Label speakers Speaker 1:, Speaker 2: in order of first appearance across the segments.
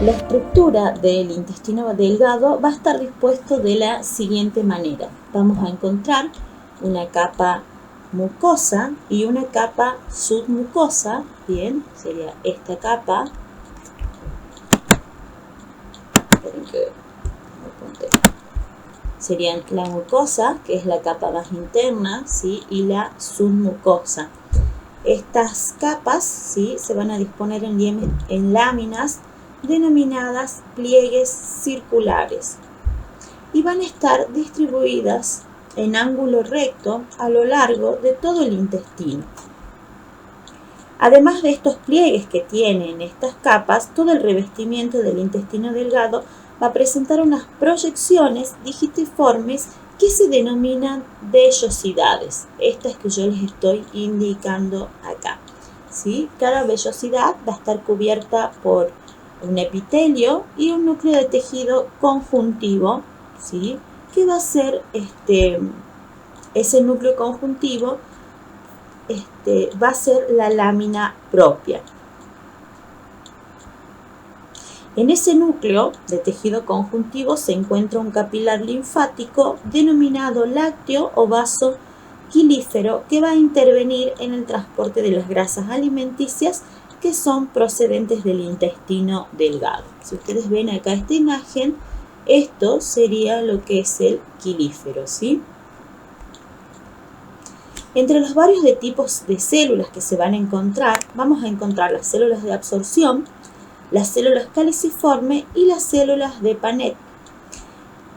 Speaker 1: La estructura del intestino delgado va a estar dispuesto de la siguiente manera. Vamos a encontrar una capa mucosa y una capa submucosa. Bien, sería esta capa. Esperen que me apunte. Serían la mucosa, que es la capa más interna, ¿sí? Y la submucosa. Estas capas, ¿sí?, se van a disponer en láminas denominadas pliegues circulares y van a estar distribuidas en ángulo recto a lo largo de todo el intestino. Además de estos pliegues que tienen estas capas, todo el revestimiento del intestino delgado va a presentar unas proyecciones digitiformes que se denominan vellosidades, estas que yo les estoy indicando acá, ¿sí? Cada vellosidad va a estar cubierta por un epitelio y un núcleo de tejido conjuntivo, ¿sí?, que va a ser ese núcleo conjuntivo va a ser la lámina propia. En ese núcleo de tejido conjuntivo se encuentra un capilar linfático denominado lácteo o vaso quilífero que va a intervenir en el transporte de las grasas alimenticias que son procedentes del intestino delgado. Si ustedes ven acá esta imagen, esto sería lo que es el quilífero, ¿sí? Entre los varios de tipos de células que se van a encontrar, vamos a encontrar las células de absorción, las células caliciformes y las células de Paneth.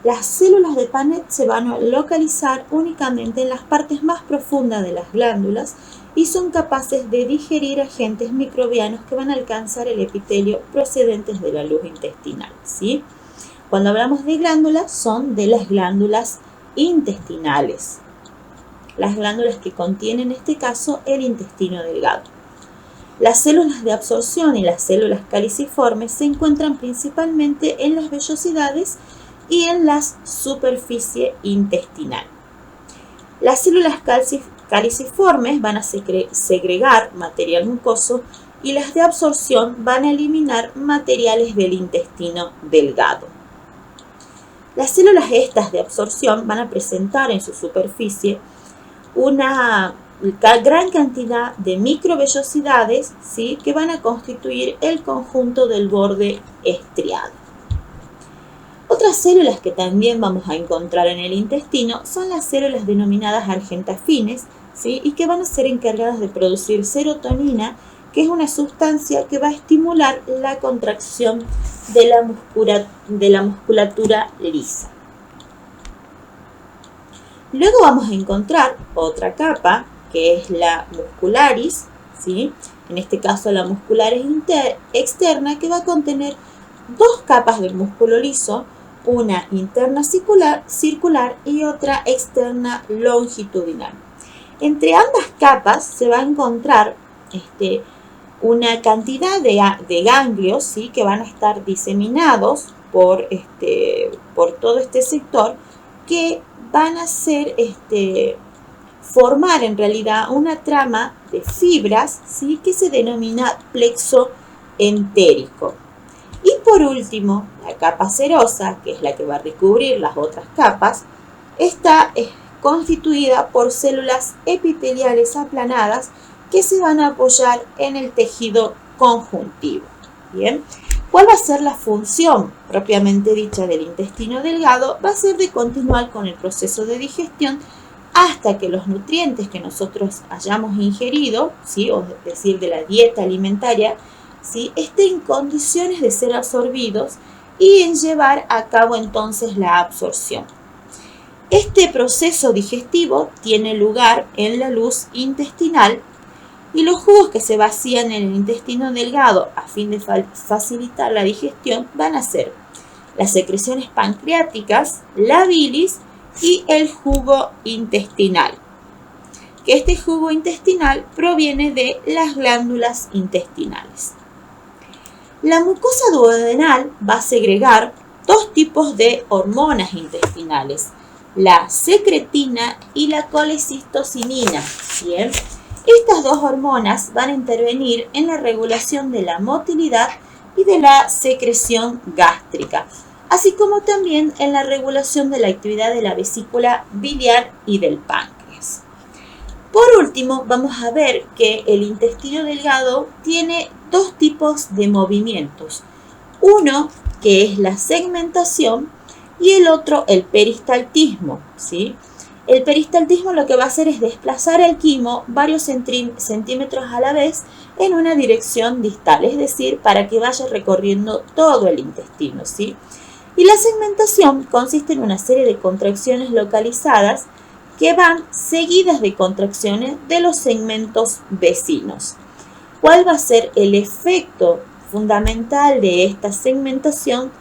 Speaker 1: Las células de Paneth se van a localizar únicamente en las partes más profundas de las glándulas y son capaces de digerir agentes microbianos que van a alcanzar el epitelio procedentes de la luz intestinal, ¿sí? Cuando hablamos de glándulas, son de las glándulas intestinales, las glándulas que contienen en este caso el intestino delgado. Las células de absorción y las células caliciformes se encuentran principalmente en las vellosidades y en la superficie intestinal. Las células caliciformes van a segregar material mucoso y las de absorción van a eliminar materiales del intestino delgado. Las células estas de absorción van a presentar en su superficie una gran cantidad de microvellosidades, ¿sí?, que van a constituir el conjunto del borde estriado. Otras células que también vamos a encontrar en el intestino son las células denominadas argentafines, ¿sí?, y que van a ser encargadas de producir serotonina, que es una sustancia que va a estimular la contracción de la musculatura lisa. Luego vamos a encontrar otra capa, que es la muscularis, ¿sí? En este caso la muscularis externa, que va a contener dos capas del músculo liso, una interna circular y otra externa longitudinal. Entre ambas capas se va a encontrar una cantidad de ganglios, ¿sí?, que van a estar diseminados por todo este sector, que van a formar en realidad una trama de fibras, ¿sí?, que se denomina plexo entérico. Y por último, la capa serosa, que es la que va a recubrir las otras capas, está constituida por células epiteliales aplanadas que se van a apoyar en el tejido conjuntivo. Bien, ¿cuál va a ser la función propiamente dicha del intestino delgado? Va a ser de continuar con el proceso de digestión hasta que los nutrientes que nosotros hayamos ingerido, ¿sí?, o es decir, de la dieta alimentaria, ¿sí?, estén en condiciones de ser absorbidos y en llevar a cabo entonces la absorción. Este proceso digestivo tiene lugar en la luz intestinal y los jugos que se vacían en el intestino delgado a fin de facilitar la digestión van a ser las secreciones pancreáticas, la bilis y el jugo intestinal. Que este jugo intestinal proviene de las glándulas intestinales. La mucosa duodenal va a segregar dos tipos de hormonas intestinales, la secretina y la colecistocinina. ¿Bien? Estas dos hormonas van a intervenir en la regulación de la motilidad y de la secreción gástrica, así como también en la regulación de la actividad de la vesícula biliar y del páncreas. Por último, vamos a ver que el intestino delgado tiene dos tipos de movimientos. Uno, que es la segmentación, y el otro, el peristaltismo, ¿sí? El peristaltismo lo que va a hacer es desplazar el quimo varios centímetros a la vez en una dirección distal, es decir, para que vaya recorriendo todo el intestino, ¿sí? Y la segmentación consiste en una serie de contracciones localizadas que van seguidas de contracciones de los segmentos vecinos. ¿Cuál va a ser el efecto fundamental de esta segmentación?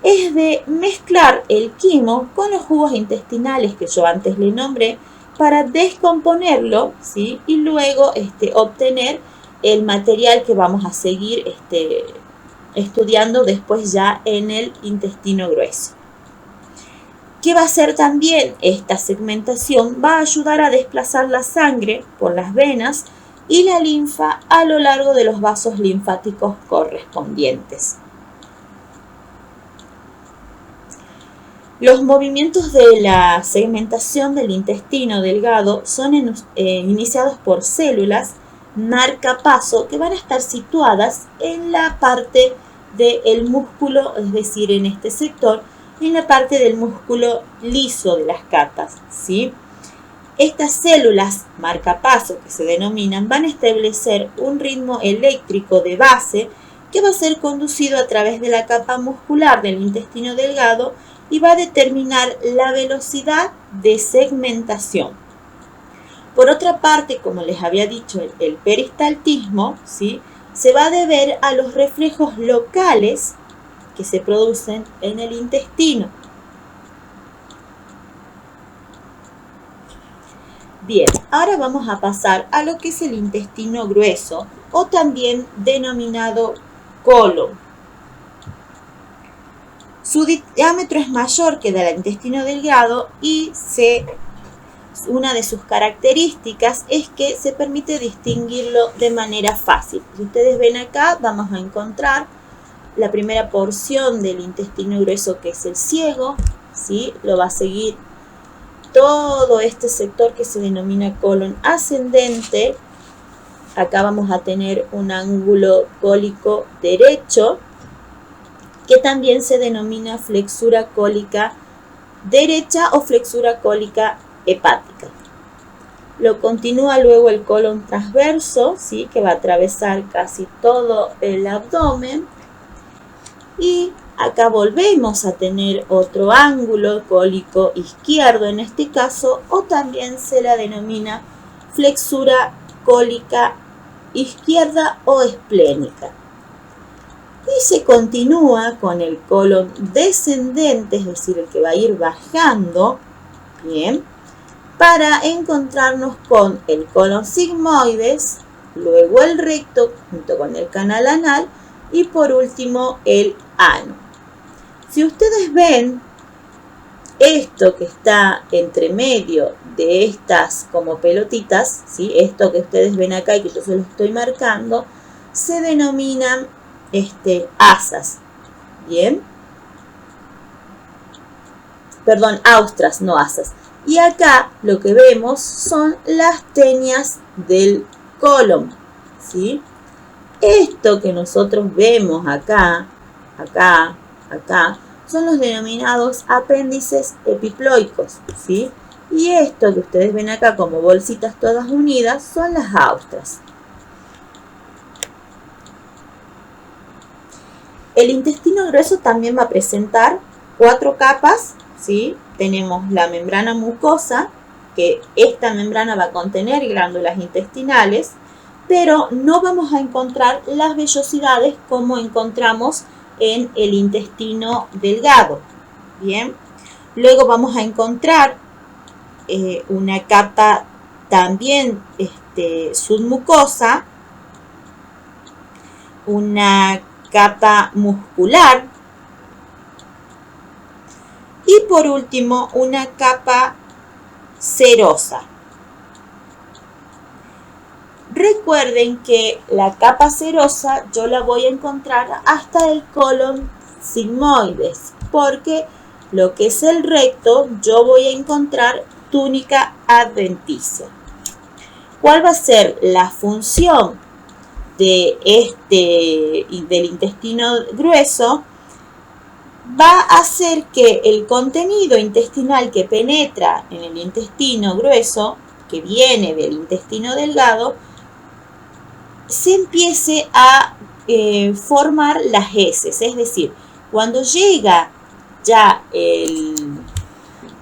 Speaker 1: Es de mezclar el quimo con los jugos intestinales que yo antes le nombré para descomponerlo, ¿sí? Y luego obtener el material que vamos a seguir estudiando después ya en el intestino grueso. ¿Qué va a hacer también esta segmentación? Va a ayudar a desplazar la sangre por las venas y la linfa a lo largo de los vasos linfáticos correspondientes. Los movimientos de la segmentación del intestino delgado son iniciados por células marcapaso que van a estar situadas en la parte del músculo, es decir, en este sector, en la parte del músculo liso de las catas, ¿sí? Estas células marcapaso que se denominan van a establecer un ritmo eléctrico de base que va a ser conducido a través de la capa muscular del intestino delgado y va a determinar la velocidad de segmentación. Por otra parte, como les había dicho, el peristaltismo, ¿sí?, se va a deber a los reflejos locales que se producen en el intestino. Bien, ahora vamos a pasar a lo que es el intestino grueso o también denominado colon. Su diámetro es mayor que el del intestino delgado y una de sus características es que se permite distinguirlo de manera fácil. Si ustedes ven acá, vamos a encontrar la primera porción del intestino grueso, que es el ciego, ¿sí? Lo va a seguir todo este sector que se denomina colon ascendente. Acá vamos a tener un ángulo cólico derecho, que también se denomina flexura cólica derecha o flexura cólica hepática. Lo continúa luego el colon transverso, ¿sí?, que va a atravesar casi todo el abdomen. Y acá volvemos a tener otro ángulo cólico izquierdo en este caso, o también se la denomina flexura cólica izquierda o esplénica. Y se continúa con el colon descendente, es decir, el que va a ir bajando, bien, para encontrarnos con el colon sigmoides, luego el recto junto con el canal anal y por último el ano. Si ustedes ven esto que está entre medio de estas como pelotitas, ¿sí?, esto que ustedes ven acá y que yo se lo estoy marcando, se denominan asas, ¿bien? Perdón, austras, no asas. Y acá lo que vemos son las tenias del colon, ¿sí? Esto que nosotros vemos acá, son los denominados apéndices epiploicos, ¿sí? Y esto que ustedes ven acá como bolsitas todas unidas son las austras. El intestino grueso también va a presentar 4 capas, ¿sí? Tenemos la membrana mucosa, que esta membrana va a contener glándulas intestinales, pero no vamos a encontrar las vellosidades como encontramos en el intestino delgado, ¿bien? Luego vamos a encontrar una capa también submucosa, una capa muscular y por último una capa serosa. Recuerden que la capa serosa yo la voy a encontrar hasta el colon sigmoides, porque lo que es el recto yo voy a encontrar túnica adventicia. ¿Cuál va a ser la función del intestino grueso? Va a hacer que el contenido intestinal que penetra en el intestino grueso, que viene del intestino delgado, se empiece a formar las heces. Es decir, cuando llega ya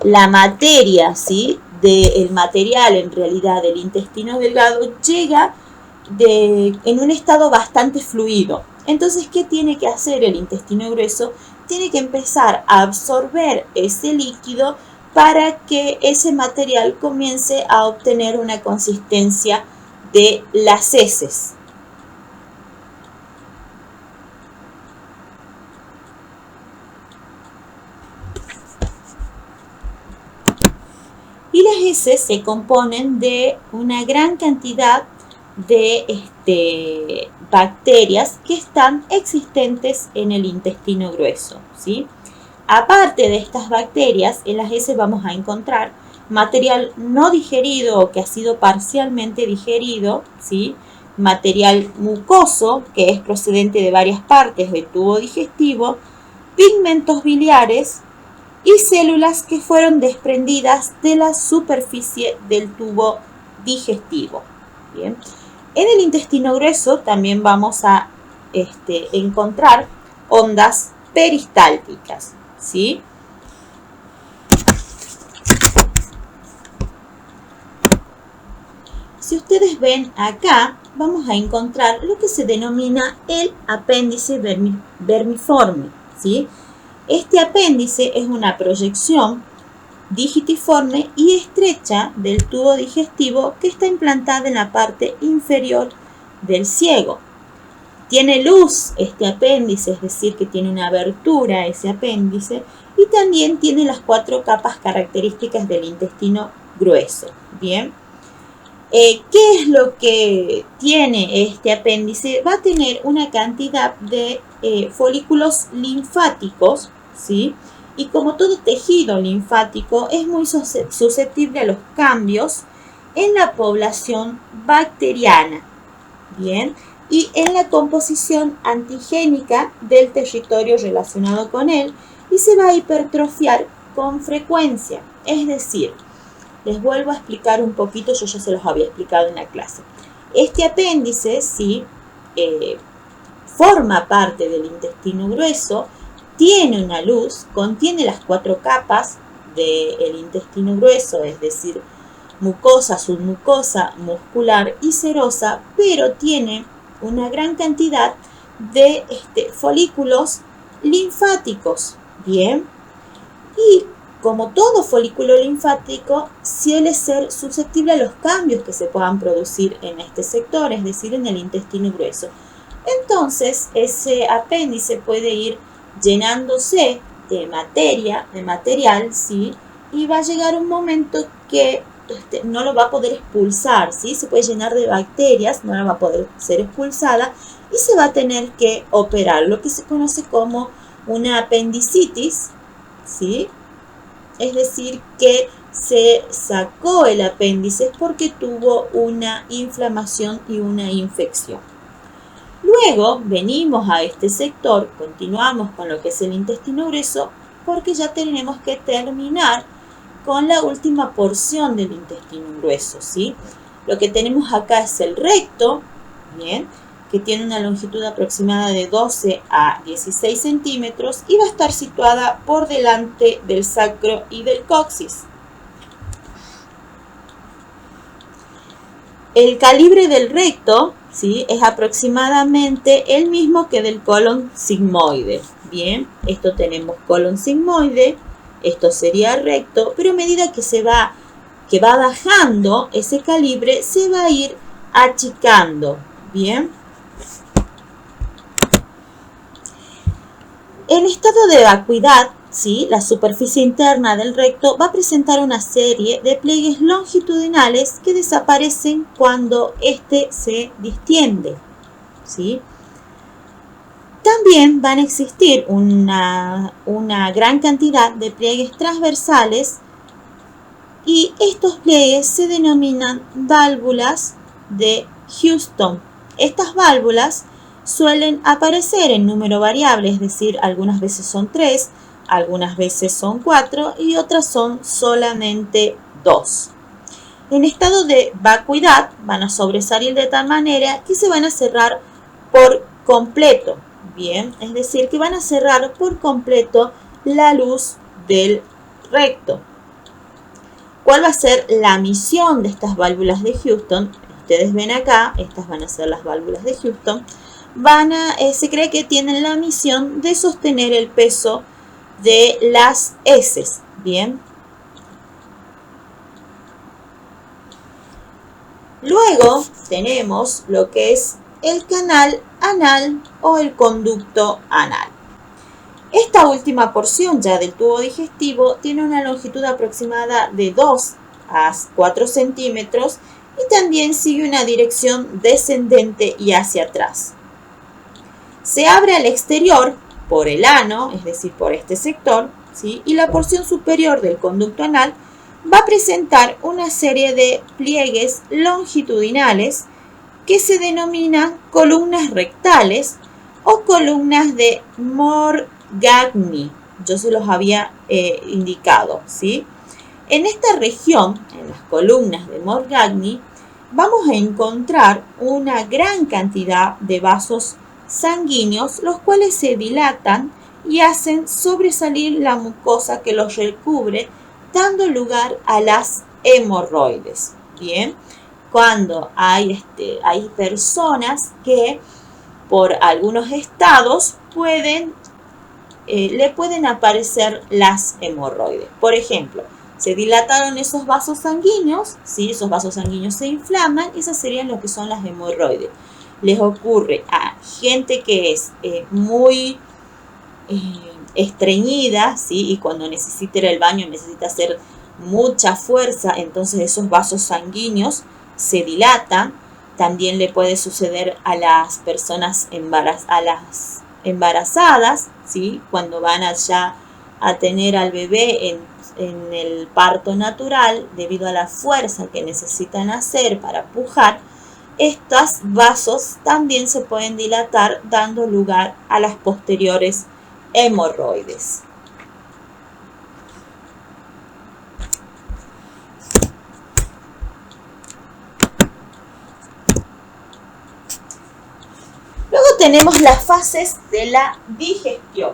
Speaker 1: la materia, ¿sí?, del material en realidad del intestino delgado, llega en un estado bastante fluido. Entonces, ¿qué tiene que hacer el intestino grueso? Tiene que empezar a absorber ese líquido para que ese material comience a obtener una consistencia de las heces. Y las heces se componen de una gran cantidad de bacterias que están existentes en el intestino grueso, ¿sí? Aparte de estas bacterias, en las heces vamos a encontrar material no digerido o que ha sido parcialmente digerido, ¿sí?, material mucoso, que es procedente de varias partes del tubo digestivo, pigmentos biliares y células que fueron desprendidas de la superficie del tubo digestivo. Bien. En el intestino grueso también vamos a encontrar ondas peristálticas, ¿sí? Si ustedes ven acá, vamos a encontrar lo que se denomina el apéndice vermiforme, ¿sí? Este apéndice es una proyección digitiforme y estrecha del tubo digestivo que está implantada en la parte inferior del ciego. Tiene luz este apéndice, es decir, que tiene una abertura ese apéndice, y también tiene las 4 capas características del intestino grueso. Bien. ¿Qué es lo que tiene este apéndice? Va a tener una cantidad de folículos linfáticos, ¿sí? Y como todo tejido linfático, es muy susceptible a los cambios en la población bacteriana, ¿bien?, y en la composición antigénica del territorio relacionado con él, y se va a hipertrofiar con frecuencia. Es decir, les vuelvo a explicar un poquito, yo ya se los había explicado en la clase. Este apéndice, ¿sí?, forma parte del intestino grueso, tiene una luz, contiene las 4 capas del intestino grueso, es decir, mucosa, submucosa, muscular y serosa, pero tiene una gran cantidad de folículos linfáticos, ¿bien? Y como todo folículo linfático, suele ser susceptible a los cambios que se puedan producir en este sector, es decir, en el intestino grueso. Entonces, ese apéndice puede ir llenándose de material, ¿sí?, y va a llegar un momento que no lo va a poder expulsar, ¿sí? Se puede llenar de bacterias, no la va a poder ser expulsada y se va a tener que operar, lo que se conoce como una apendicitis, ¿sí? Es decir, que se sacó el apéndice porque tuvo una inflamación y una infección. Luego venimos a este sector, continuamos con lo que es el intestino grueso, porque ya tenemos que terminar con la última porción del intestino grueso, ¿sí? Lo que tenemos acá es el recto, ¿bien?, que tiene una longitud aproximada de 12 a 16 centímetros y va a estar situada por delante del sacro y del coxis. El calibre del recto, ¿sí?, es aproximadamente el mismo que del colon sigmoide. Bien, esto tenemos colon sigmoide, esto sería recto, pero a medida que va bajando ese calibre, se va a ir achicando. Bien. En estado de vacuidad, ¿sí? La superficie interna del recto va a presentar una serie de pliegues longitudinales que desaparecen cuando éste se distiende, ¿sí? También van a existir una gran cantidad de pliegues transversales y estos pliegues se denominan válvulas de Houston. Estas válvulas suelen aparecer en número variable, es decir, algunas veces son 3, algunas veces son 4 y otras son solamente 2. En estado de vacuidad van a sobresalir de tal manera que se van a cerrar por completo. Bien, es decir, que van a cerrar por completo la luz del recto. ¿Cuál va a ser la misión de estas válvulas de Houston? Ustedes ven acá, estas van a ser las válvulas de Houston. Se cree que tienen la misión de sostener el peso de las heces. Bien. Luego tenemos lo que es el canal anal o el conducto anal. Esta última porción ya del tubo digestivo tiene una longitud aproximada de 2 a 4 centímetros y también sigue una dirección descendente y hacia atrás. Se abre al exterior por el ano, es decir, por este sector, ¿sí? Y la porción superior del conducto anal va a presentar una serie de pliegues longitudinales que se denominan columnas rectales o columnas de Morgagni. Yo se los había indicado, ¿sí? En esta región, en las columnas de Morgagni, vamos a encontrar una gran cantidad de vasos sanguíneos, los cuales se dilatan y hacen sobresalir la mucosa que los recubre, dando lugar a las hemorroides. Bien, cuando hay personas que por algunos estados le pueden aparecer las hemorroides. Por ejemplo, se dilataron esos vasos sanguíneos, ¿sí? Esos vasos sanguíneos se inflaman, y esas serían lo que son las hemorroides. Les ocurre a gente que es muy estreñida, ¿sí? Y cuando necesita ir al baño necesita hacer mucha fuerza, entonces esos vasos sanguíneos se dilatan. También le puede suceder a las personas embarazadas, ¿sí? Cuando van allá a tener al bebé en el parto natural, debido a la fuerza que necesitan hacer para pujar, estos vasos también se pueden dilatar, dando lugar a las posteriores hemorroides. Luego tenemos las fases de la digestión.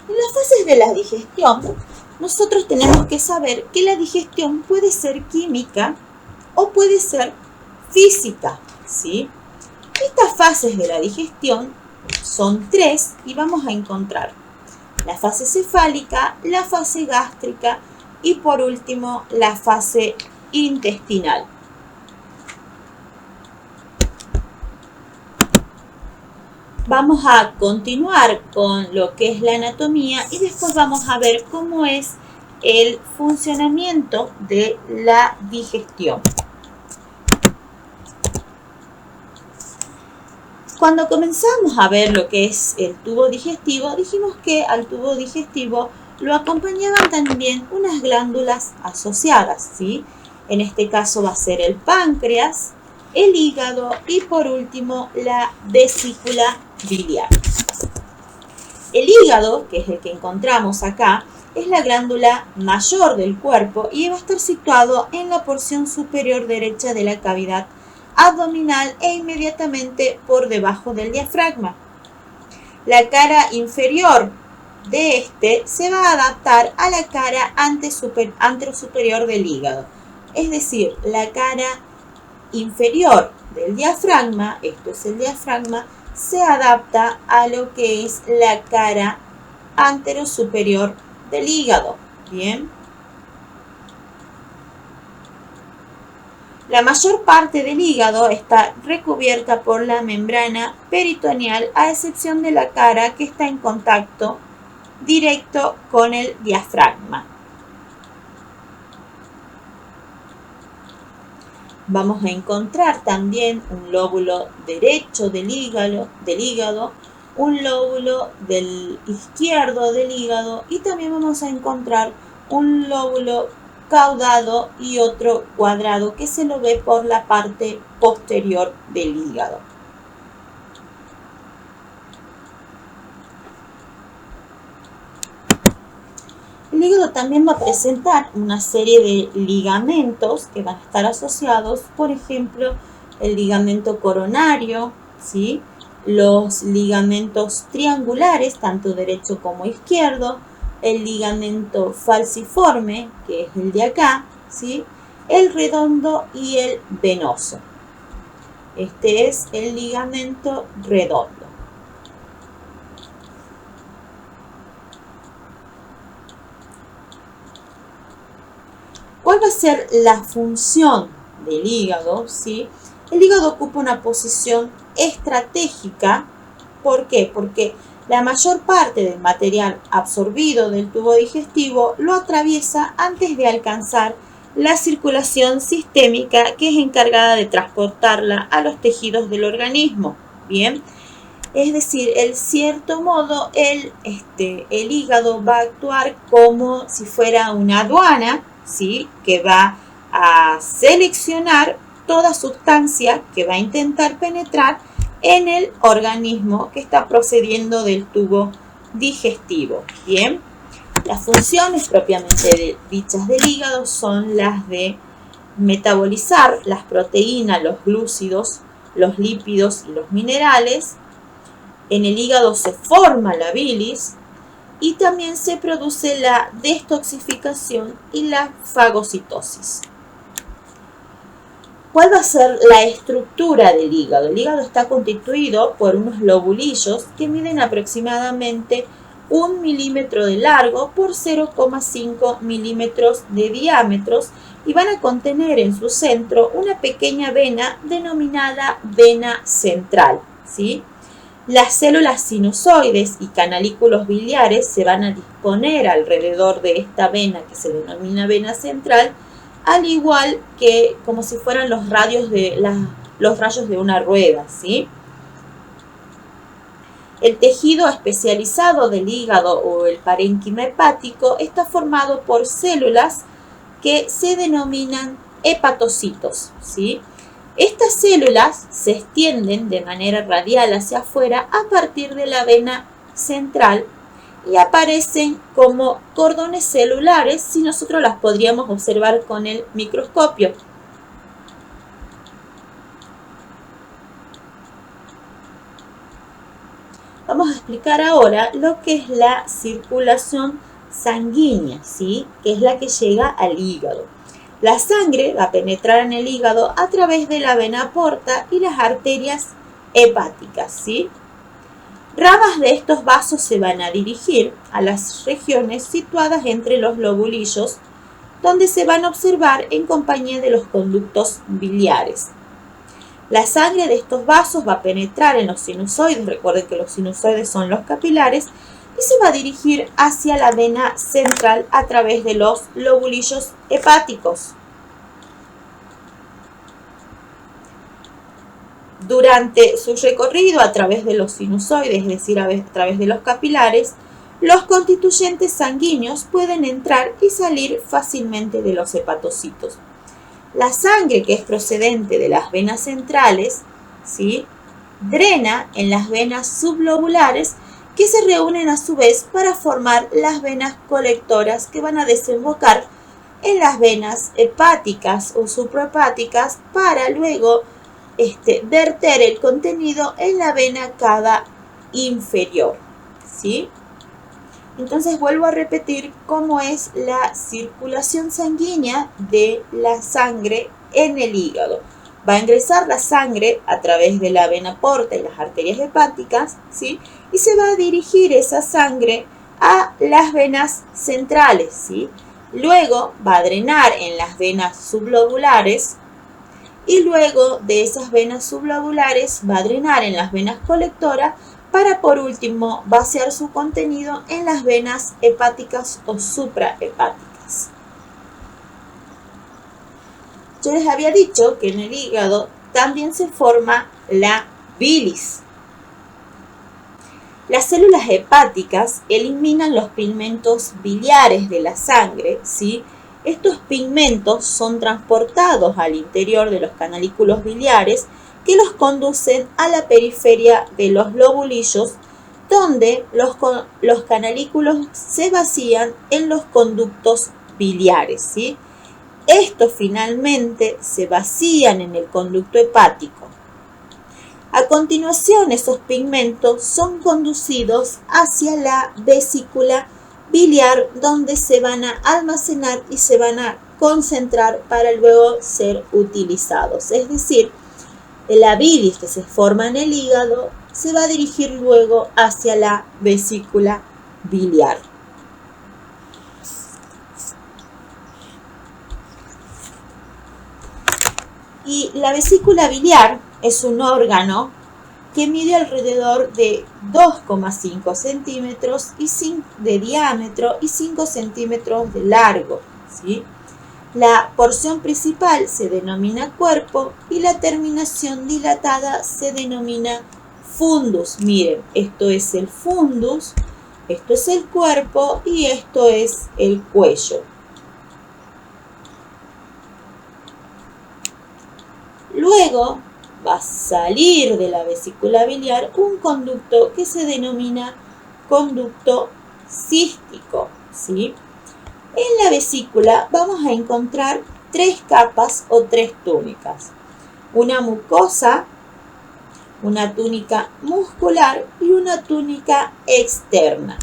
Speaker 1: En las fases de la digestión, nosotros tenemos que saber que la digestión puede ser química o puede ser física, ¿sí? Estas fases de la digestión son 3 y vamos a encontrar la fase cefálica, la fase gástrica y por último la fase intestinal. Vamos a continuar con lo que es la anatomía y después vamos a ver cómo es el funcionamiento de la digestión. Cuando comenzamos a ver lo que es el tubo digestivo, dijimos que al tubo digestivo lo acompañaban también unas glándulas asociadas, ¿sí? En este caso va a ser el páncreas, el hígado y por último la vesícula biliar. El hígado, que es el que encontramos acá, es la glándula mayor del cuerpo y va a estar situado en la porción superior derecha de la cavidad abdominal e inmediatamente por debajo del diafragma. La cara inferior de este se va a adaptar a la cara anterosuperior del hígado, es decir, la cara inferior del diafragma, esto es el diafragma, se adapta a lo que es la cara anterosuperior del hígado. Bien. La mayor parte del hígado está recubierta por la membrana peritoneal, a excepción de la cara que está en contacto directo con el diafragma. Vamos a encontrar también un lóbulo derecho del hígado, un lóbulo del izquierdo del hígado y también vamos a encontrar un lóbulo caudado y otro cuadrado que se lo ve por la parte posterior del hígado. El hígado también va a presentar una serie de ligamentos que van a estar asociados, por ejemplo, el ligamento coronario, ¿sí? Los ligamentos triangulares, tanto derecho como izquierdo, el ligamento falciforme, que es el de acá, ¿sí? El redondo y el venoso. Este es el ligamento redondo. ¿Cuál va a ser la función del hígado? ¿Sí? El hígado ocupa una posición estratégica. ¿Por qué? Porque la mayor parte del material absorbido del tubo digestivo lo atraviesa antes de alcanzar la circulación sistémica, que es encargada de transportarla a los tejidos del organismo. Bien, es decir, en cierto modo el hígado va a actuar como si fuera una aduana, ¿sí? Que va a seleccionar toda sustancia que va a intentar penetrar en el organismo que está procediendo del tubo digestivo. Bien, las funciones propiamente dichas del hígado son las de metabolizar las proteínas, los glúcidos, los lípidos y los minerales. En el hígado se forma la bilis y también se produce la detoxificación y la fagocitosis. ¿Cuál va a ser la estructura del hígado? El hígado está constituido por unos lobulillos que miden aproximadamente 1 milímetro de largo por 0,5 milímetros de diámetro y van a contener en su centro una pequeña vena denominada vena central, ¿sí? Las células sinusoides y canalículos biliares se van a disponer alrededor de esta vena que se denomina vena central, al igual que como si fueran los rayos de una rueda, ¿sí? El tejido especializado del hígado o el parénquima hepático está formado por células que se denominan hepatocitos, ¿sí? Estas células se extienden de manera radial hacia afuera a partir de la vena central y aparecen como cordones celulares si nosotros las podríamos observar con el microscopio. Vamos a explicar ahora lo que es la circulación sanguínea, ¿sí? Que es la que llega al hígado. La sangre va a penetrar en el hígado a través de la vena porta y las arterias hepáticas, ¿sí? Ramas de estos vasos se van a dirigir a las regiones situadas entre los lobulillos, donde se van a observar en compañía de los conductos biliares. La sangre de estos vasos va a penetrar en los sinusoides, recuerden que los sinusoides son los capilares, y se va a dirigir hacia la vena central a través de los lobulillos hepáticos. Durante su recorrido a través de los sinusoides, es decir, a través de los capilares, los constituyentes sanguíneos pueden entrar y salir fácilmente de los hepatocitos. La sangre que es procedente de las venas centrales, ¿sí?, drena en las venas sublobulares, que se reúnen a su vez para formar las venas colectoras que van a desembocar en las venas hepáticas o suprahepáticas para luego verter el contenido en la vena cava inferior, ¿sí? Entonces vuelvo a repetir cómo es la circulación sanguínea de la sangre en el hígado. Va a ingresar la sangre a través de la vena porta y las arterias hepáticas, ¿sí? Y se va a dirigir esa sangre a las venas centrales, ¿sí? Luego va a drenar en las venas sublobulares y luego de esas venas sublobulares va a drenar en las venas colectoras para por último vaciar su contenido en las venas hepáticas o suprahepáticas. Yo les había dicho que en el hígado también se forma la bilis. Las células hepáticas eliminan los pigmentos biliares de la sangre, ¿sí? Estos pigmentos son transportados al interior de los canalículos biliares que los conducen a la periferia de los lobulillos, donde los canalículos se vacían en los conductos biliares, ¿sí? Estos finalmente se vacían en el conducto hepático. A continuación, esos pigmentos son conducidos hacia la vesícula biliar, donde se van a almacenar y se van a concentrar para luego ser utilizados. Es decir, la bilis que se forma en el hígado se va a dirigir luego hacia la vesícula biliar. Y la vesícula biliar es un órgano que mide alrededor de 2,5 centímetros de diámetro y 5 centímetros de largo, ¿sí? La porción principal se denomina cuerpo y la terminación dilatada se denomina fundus. Miren, esto es el fundus, esto es el cuerpo y esto es el cuello. Luego va a salir de la vesícula biliar un conducto que se denomina conducto cístico, ¿sí? En la vesícula vamos a encontrar 3 capas o 3 túnicas. Una mucosa, una túnica muscular y una túnica externa.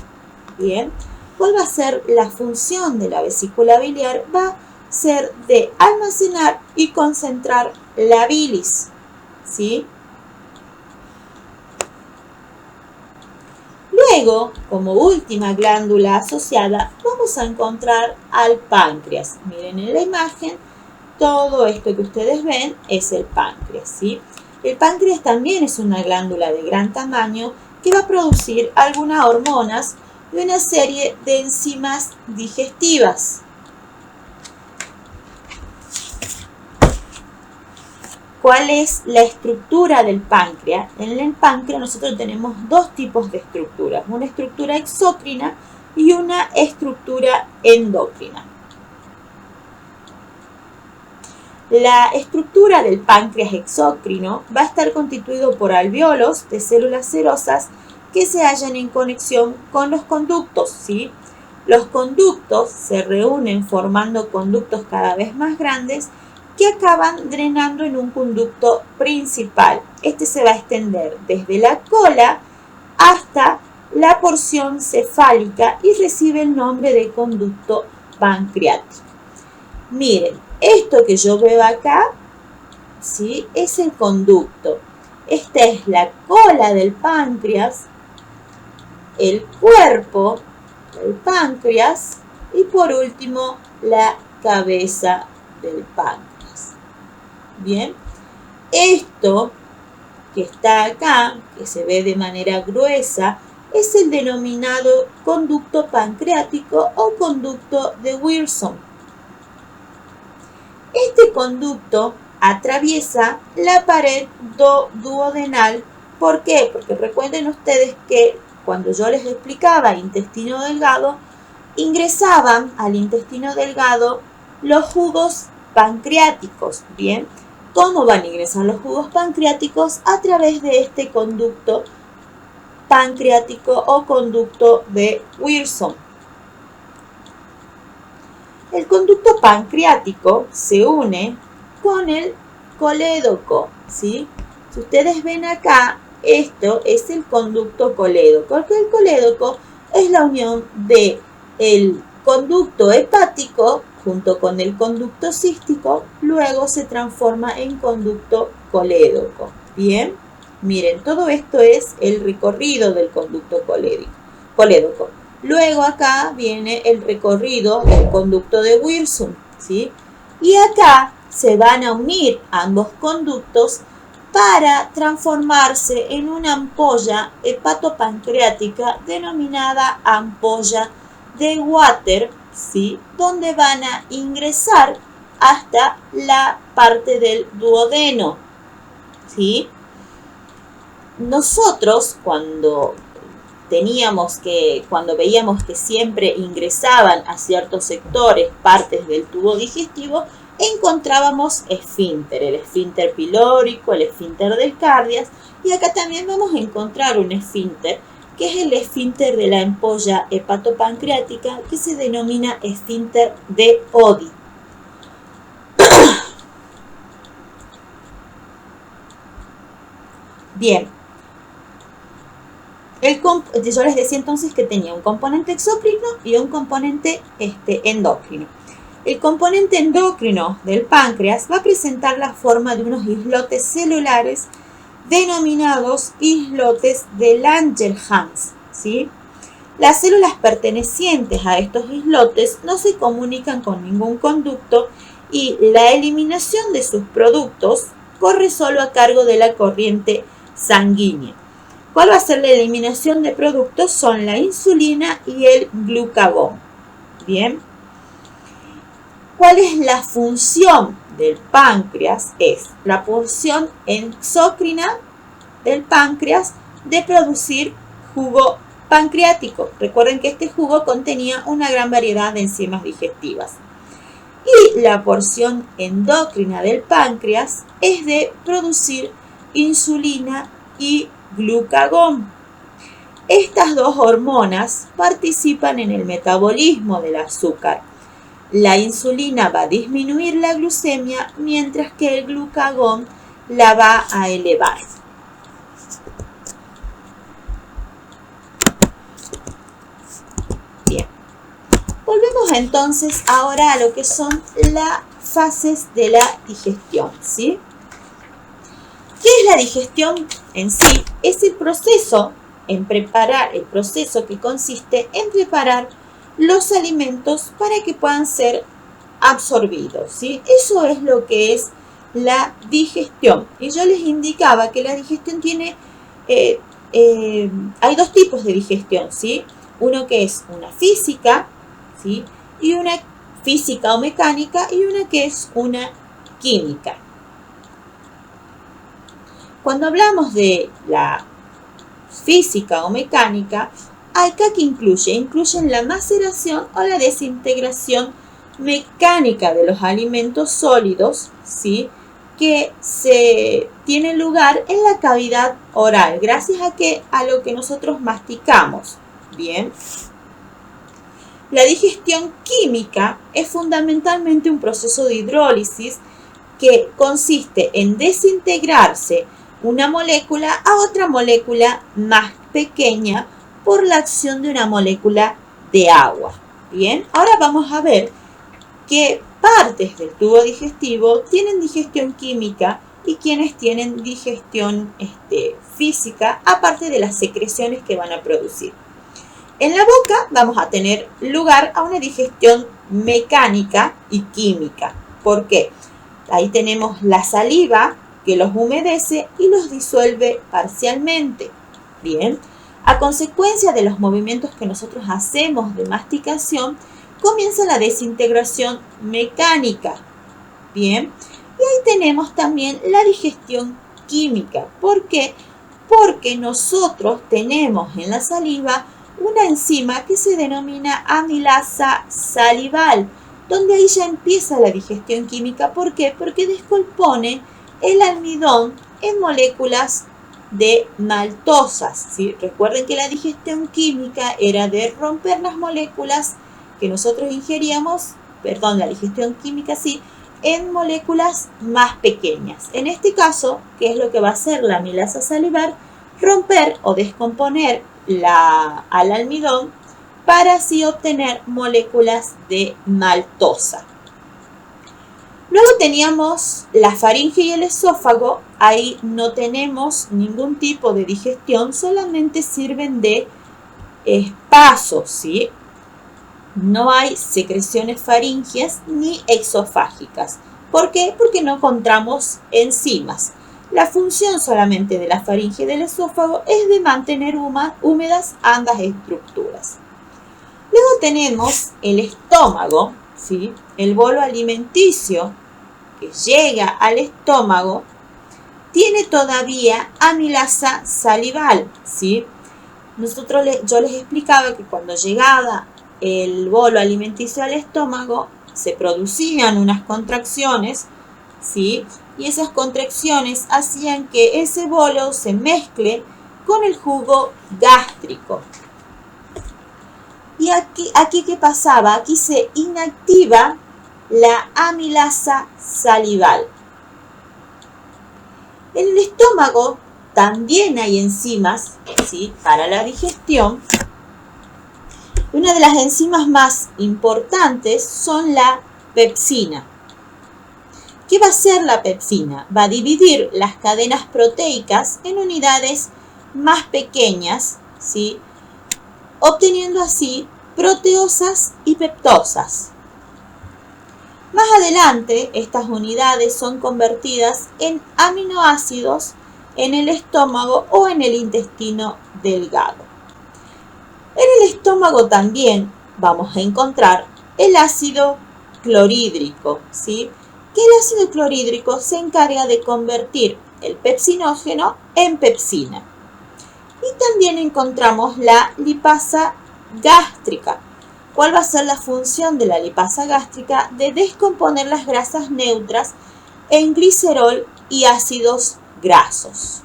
Speaker 1: Bien, ¿cuál va a ser la función de la vesícula biliar? Va a ser de almacenar y concentrar la bilis, ¿sí? Luego, como última glándula asociada, vamos a encontrar al páncreas. Miren en la imagen, todo esto que ustedes ven es el páncreas, ¿sí? El páncreas también es una glándula de gran tamaño que va a producir algunas hormonas y una serie de enzimas digestivas. ¿Cuál es la estructura del páncreas? En el páncreas nosotros tenemos 2 tipos de estructuras, una estructura exócrina y una estructura endócrina. La estructura del páncreas exócrino va a estar constituido por alvéolos de células serosas que se hallan en conexión con los conductos, ¿sí? Los conductos se reúnen formando conductos cada vez más grandes que acaban drenando en un conducto principal. Este se va a extender desde la cola hasta la porción cefálica y recibe el nombre de conducto pancreático. Miren, esto que yo veo acá, ¿sí?, es el conducto. Esta es la cola del páncreas, el cuerpo del páncreas y por último la cabeza del páncreas. Bien, esto que está acá, que se ve de manera gruesa, es el denominado conducto pancreático o conducto de Wilson. Este conducto atraviesa la pared duodenal. ¿Por qué? Porque recuerden ustedes que cuando yo les explicaba intestino delgado, ingresaban al intestino delgado los jugos pancreáticos. Bien, ¿cómo van a ingresar los jugos pancreáticos? A través de este conducto pancreático o conducto de Wilson. El conducto pancreático se une con el colédoco, ¿sí? Si ustedes ven acá, esto es el conducto colédoco, porque el colédoco es la unión del conducto hepático junto con el conducto cístico, luego se transforma en conducto colédoco. Bien, miren, todo esto es el recorrido del conducto colédoco. Luego acá viene el recorrido del conducto de Wilson, ¿sí? Y acá se van a unir ambos conductos para transformarse en una ampolla hepatopancreática denominada ampolla de Water, ¿sí? Donde van a ingresar hasta la parte del duodeno, ¿sí? Nosotros cuando veíamos que siempre ingresaban a ciertos sectores, partes del tubo digestivo, encontrábamos esfínter, el esfínter pilórico, el esfínter del cardias, y acá también vamos a encontrar un esfínter, que es el esfínter de la ampolla hepatopancreática, que se denomina esfínter de Oddi. Bien, yo les decía entonces que tenía un componente exócrino y un componente endocrino. El componente endocrino del páncreas va a presentar la forma de unos islotes celulares denominados islotes de Langerhans, ¿sí? Las células pertenecientes a estos islotes no se comunican con ningún conducto y la eliminación de sus productos corre solo a cargo de la corriente sanguínea. ¿Cuál va a ser la eliminación de productos? Son la insulina y el glucagón. Bien. ¿Cuál es la función del páncreas? Es la función exócrina del páncreas de producir jugo pancreático. Recuerden que este jugo contenía una gran variedad de enzimas digestivas. Y la porción endocrina del páncreas es de producir insulina y glucagón. Estas dos hormonas participan en el metabolismo del azúcar. La insulina va a disminuir la glucemia, mientras que el glucagón la va a elevar. Bien. Volvemos entonces ahora a lo que son las fases de la digestión, ¿sí? ¿Qué es la digestión en sí? Es el proceso que consiste en preparar los alimentos para que puedan ser absorbidos, ¿sí? Eso es lo que es la digestión. Y yo les indicaba que la digestión tiene, hay dos tipos de digestión, ¿sí? Uno que es una física, ¿sí? Y una física o mecánica, y una que es una química. Cuando hablamos de la física o mecánica, acá que incluyen la maceración o la desintegración mecánica de los alimentos sólidos, ¿sí? Que se tiene lugar en la cavidad oral, gracias a lo que nosotros masticamos. Bien. La digestión química es fundamentalmente un proceso de hidrólisis que consiste en desintegrarse una molécula a otra molécula más pequeña por la acción de una molécula de agua. Bien, ahora vamos a ver qué partes del tubo digestivo tienen digestión química y quienes tienen digestión física, aparte de las secreciones que van a producir. En la boca vamos a tener lugar a una digestión mecánica y química. ¿Por qué? Ahí tenemos la saliva que los humedece y los disuelve parcialmente. Bien, a consecuencia de los movimientos que nosotros hacemos de masticación, comienza la desintegración mecánica. Bien, y ahí tenemos también la digestión química. ¿Por qué? Porque nosotros tenemos en la saliva una enzima que se denomina amilasa salival, donde ahí ya empieza la digestión química. ¿Por qué? Porque descompone el almidón en moléculas de maltosas, ¿sí? Recuerden que la digestión química era de romper las moléculas que nosotros ingeríamos, la digestión química sí, en moléculas más pequeñas. En este caso, ¿qué es lo que va a hacer la amilasa salival? Romper o descomponer al almidón para así obtener moléculas de maltosa. Luego teníamos la faringe y el esófago. Ahí no tenemos ningún tipo de digestión, solamente sirven de paso, ¿sí? No hay secreciones faringias ni exofágicas. ¿Por qué? Porque no encontramos enzimas. La función solamente de la faringe y del esófago es de mantener húmedas ambas estructuras. Luego tenemos el estómago, ¿sí? El bolo alimenticio que llega al estómago tiene todavía amilasa salival, ¿sí? Yo les explicaba que cuando llegaba el bolo alimenticio al estómago se producían unas contracciones, ¿sí? Y esas contracciones hacían que ese bolo se mezcle con el jugo gástrico. Y aquí ¿qué pasaba? Aquí se inactiva la amilasa salival. En el estómago también hay enzimas, ¿sí? Para la digestión. Una de las enzimas más importantes son la pepsina. ¿Qué va a hacer la pepsina? Va a dividir las cadenas proteicas en unidades más pequeñas, ¿sí? Obteniendo así proteosas y peptosas. Más adelante, estas unidades son convertidas en aminoácidos en el estómago o en el intestino delgado. En el estómago también vamos a encontrar el ácido clorhídrico, ¿sí? Que el ácido clorhídrico se encarga de convertir el pepsinógeno en pepsina. Y también encontramos la lipasa gástrica. ¿Cuál va a ser la función de la lipasa gástrica? De descomponer las grasas neutras en glicerol y ácidos grasos.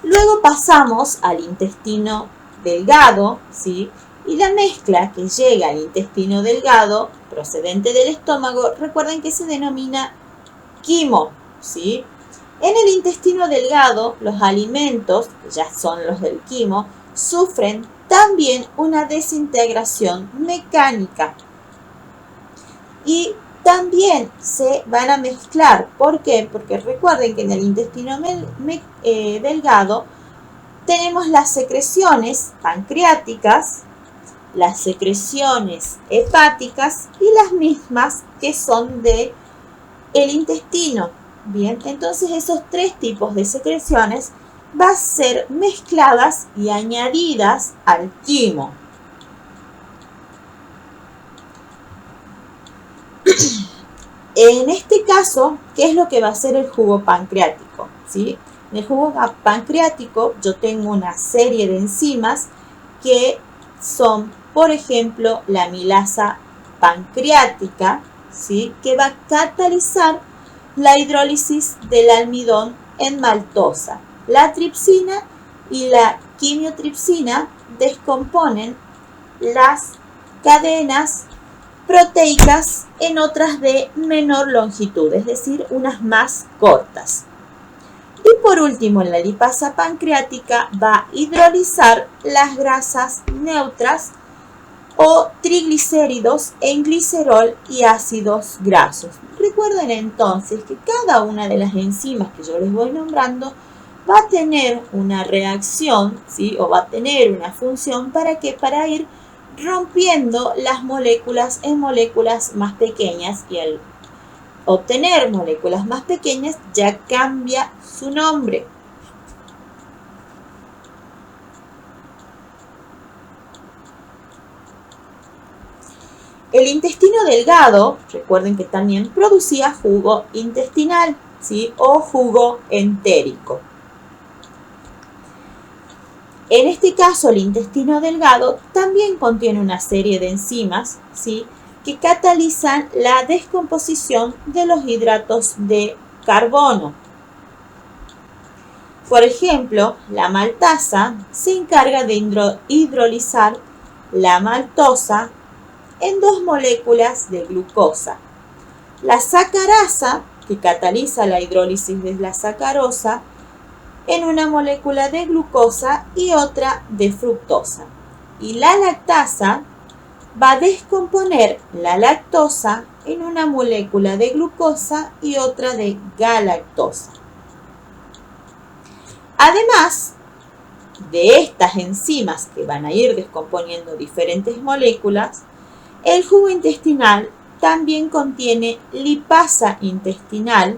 Speaker 1: Luego pasamos al intestino delgado, ¿sí? Y la mezcla que llega al intestino delgado, procedente del estómago, recuerden que se denomina quimo, ¿sí? En el intestino delgado, los alimentos, que ya son los del quimo, sufren también una desintegración mecánica. Y también se van a mezclar. ¿Por qué? Porque recuerden que en el intestino delgado tenemos las secreciones pancreáticas, las secreciones hepáticas y las mismas que son del intestino. Bien, entonces esos tres tipos de secreciones van a ser mezcladas y añadidas al quimo. En este caso, ¿qué es lo que va a hacer el jugo pancreático? ¿Sí? En el jugo pancreático yo tengo una serie de enzimas que son, por ejemplo, la amilasa pancreática, ¿sí? Que va a catalizar la hidrólisis del almidón en maltosa. La tripsina y la quimiotripsina descomponen las cadenas proteicas en otras de menor longitud, es decir, unas más cortas. Y por último, la lipasa pancreática va a hidrolizar las grasas neutras o triglicéridos en glicerol y ácidos grasos. Recuerden entonces que cada una de las enzimas que yo les voy nombrando va a tener una reacción, ¿sí? O va a tener una función para ir rompiendo las moléculas en moléculas más pequeñas, y al obtener moléculas más pequeñas ya cambia su nombre. El intestino delgado, recuerden que también producía jugo intestinal, ¿sí? O jugo entérico. En este caso, el intestino delgado también contiene una serie de enzimas, ¿sí? Que catalizan la descomposición de los hidratos de carbono. Por ejemplo, la maltasa se encarga de hidrolizar la maltosa en dos moléculas de glucosa. La sacarasa, que cataliza la hidrólisis de la sacarosa, en una molécula de glucosa y otra de fructosa. Y la lactasa va a descomponer la lactosa en una molécula de glucosa y otra de galactosa. Además de estas enzimas que van a ir descomponiendo diferentes moléculas, El jugo intestinal también contiene lipasa intestinal,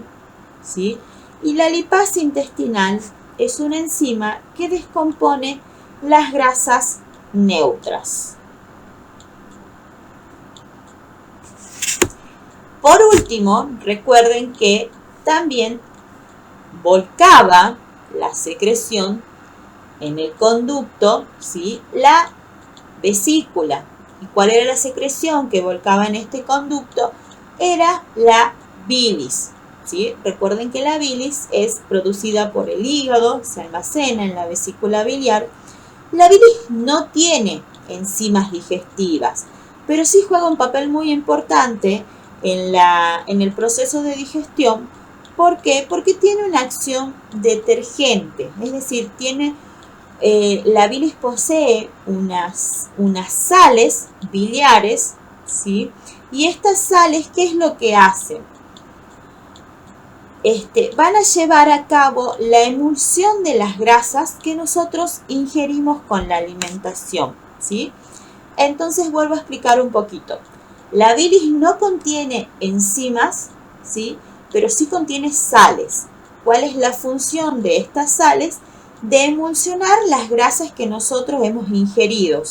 Speaker 1: ¿sí? Y la lipasa intestinal es una enzima que descompone las grasas neutras. Por último, recuerden que también volcaba la secreción en el conducto, ¿sí? La vesícula. ¿Y cuál era la secreción que volcaba en este conducto? Era la bilis, ¿sí? Recuerden que la bilis es producida por el hígado, se almacena en la vesícula biliar. La bilis no tiene enzimas digestivas, pero sí juega un papel muy importante en el proceso de digestión. ¿Por qué? Porque tiene una acción detergente, es decir, la bilis posee unas sales biliares, ¿sí? Y estas sales, ¿qué es lo que hacen? Van a llevar a cabo la emulsión de las grasas que nosotros ingerimos con la alimentación, ¿sí? Entonces vuelvo a explicar un poquito. La bilis no contiene enzimas, ¿sí? Pero sí contiene sales. ¿Cuál es la función de estas sales? De emulsionar las grasas que nosotros hemos ingerido.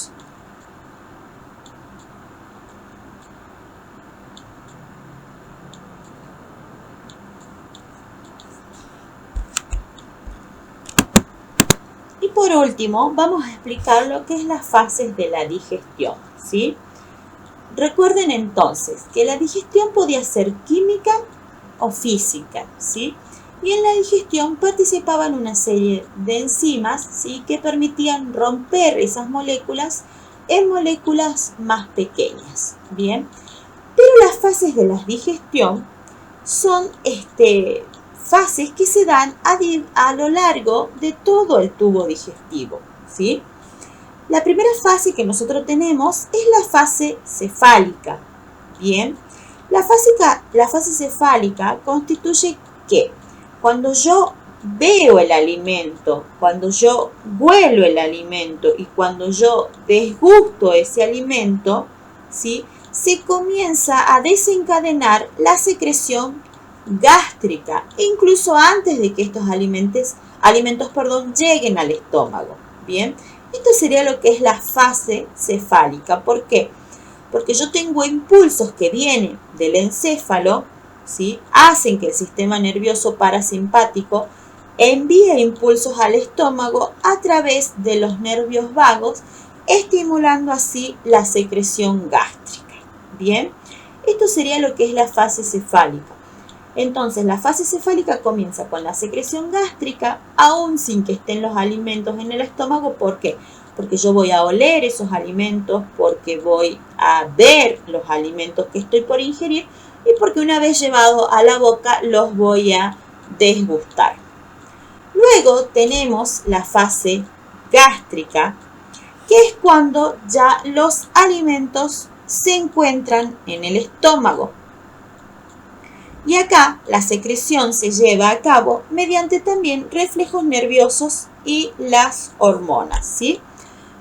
Speaker 1: Y por último, vamos a explicar lo que es las fases de la digestión, ¿sí? Recuerden entonces que la digestión podía ser química o física, ¿sí? Y en la digestión participaban una serie de enzimas, ¿sí? Que permitían romper esas moléculas en moléculas más pequeñas, ¿bien? Pero las fases de la digestión son fases que se dan a lo largo de todo el tubo digestivo, ¿sí? La primera fase que nosotros tenemos es la fase cefálica, ¿bien? La fase cefálica constituye que cuando yo veo el alimento, cuando yo huelo el alimento y cuando yo desgusto ese alimento, ¿sí? Se comienza a desencadenar la secreción gástrica, incluso antes de que estos alimentos lleguen al estómago, ¿bien? Esto sería lo que es la fase cefálica. ¿Por qué? Porque yo tengo impulsos que vienen del encéfalo, ¿sí? Hacen que el sistema nervioso parasimpático envíe impulsos al estómago a través de los nervios vagos, estimulando así la secreción gástrica. Bien, esto sería lo que es la fase cefálica. Entonces, la fase cefálica comienza con la secreción gástrica, aún sin que estén los alimentos en el estómago. ¿Por qué? Porque yo voy a oler esos alimentos, porque voy a ver los alimentos que estoy por ingerir y porque una vez llevados a la boca los voy a desgustar. Luego tenemos la fase gástrica, que es cuando ya los alimentos se encuentran en el estómago. Y acá la secreción se lleva a cabo mediante también reflejos nerviosos y las hormonas, ¿sí?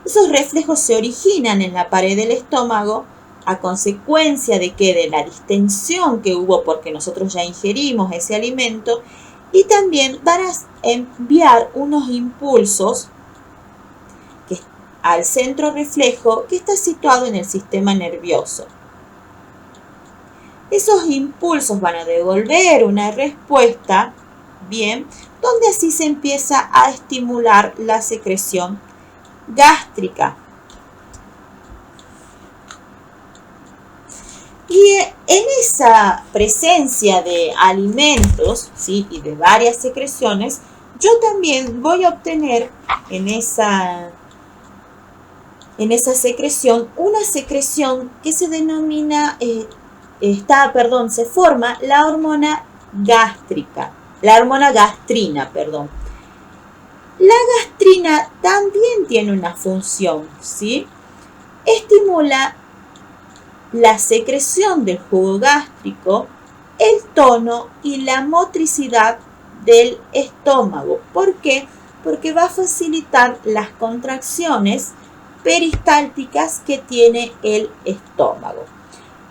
Speaker 1: Esos reflejos se originan en la pared del estómago a consecuencia de la distensión que hubo porque nosotros ya ingerimos ese alimento, y también van a enviar unos impulsos al centro reflejo que está situado en el sistema nervioso. Esos impulsos van a devolver una respuesta, bien, donde así se empieza a estimular la secreción gástrica. Y en esa presencia de alimentos, ¿sí? Y de varias secreciones, yo también voy a obtener en esa secreción una secreción que se denomina se forma la hormona gástrica, la hormona gastrina, perdón. La gastrina también tiene una función, ¿sí? Estimula la secreción del jugo gástrico, el tono y la motricidad del estómago. ¿Por qué? Porque va a facilitar las contracciones peristálticas que tiene el estómago.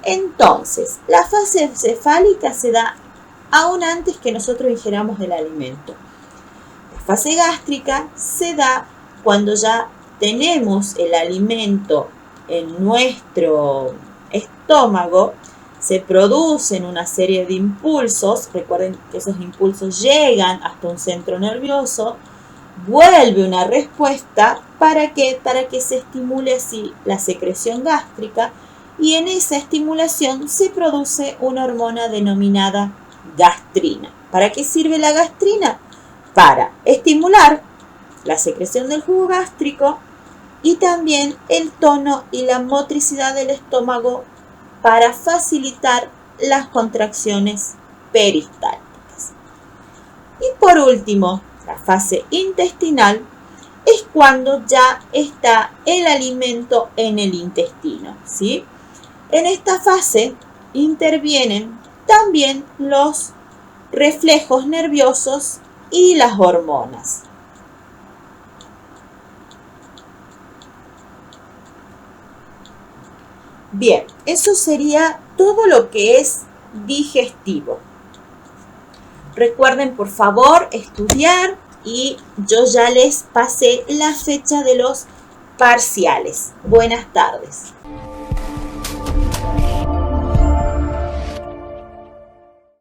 Speaker 1: Entonces, la fase cefálica se da aún antes que nosotros ingiramos el alimento. La fase gástrica se da cuando ya tenemos el alimento en nuestro estómago, se producen una serie de impulsos, recuerden que esos impulsos llegan hasta un centro nervioso, vuelve una respuesta para que se estimule así la secreción gástrica y en esa estimulación se produce una hormona denominada gastrina. ¿Para qué sirve la gastrina? Para estimular la secreción del jugo gástrico y también el tono y la motricidad del estómago para facilitar las contracciones peristálticas. Y por último, la fase intestinal es cuando ya está el alimento en el intestino, ¿sí? En esta fase intervienen también los reflejos nerviosos y las hormonas. Bien, eso sería todo lo que es digestivo. Recuerden, por favor, estudiar y yo ya les pasé la fecha de los parciales. Buenas tardes.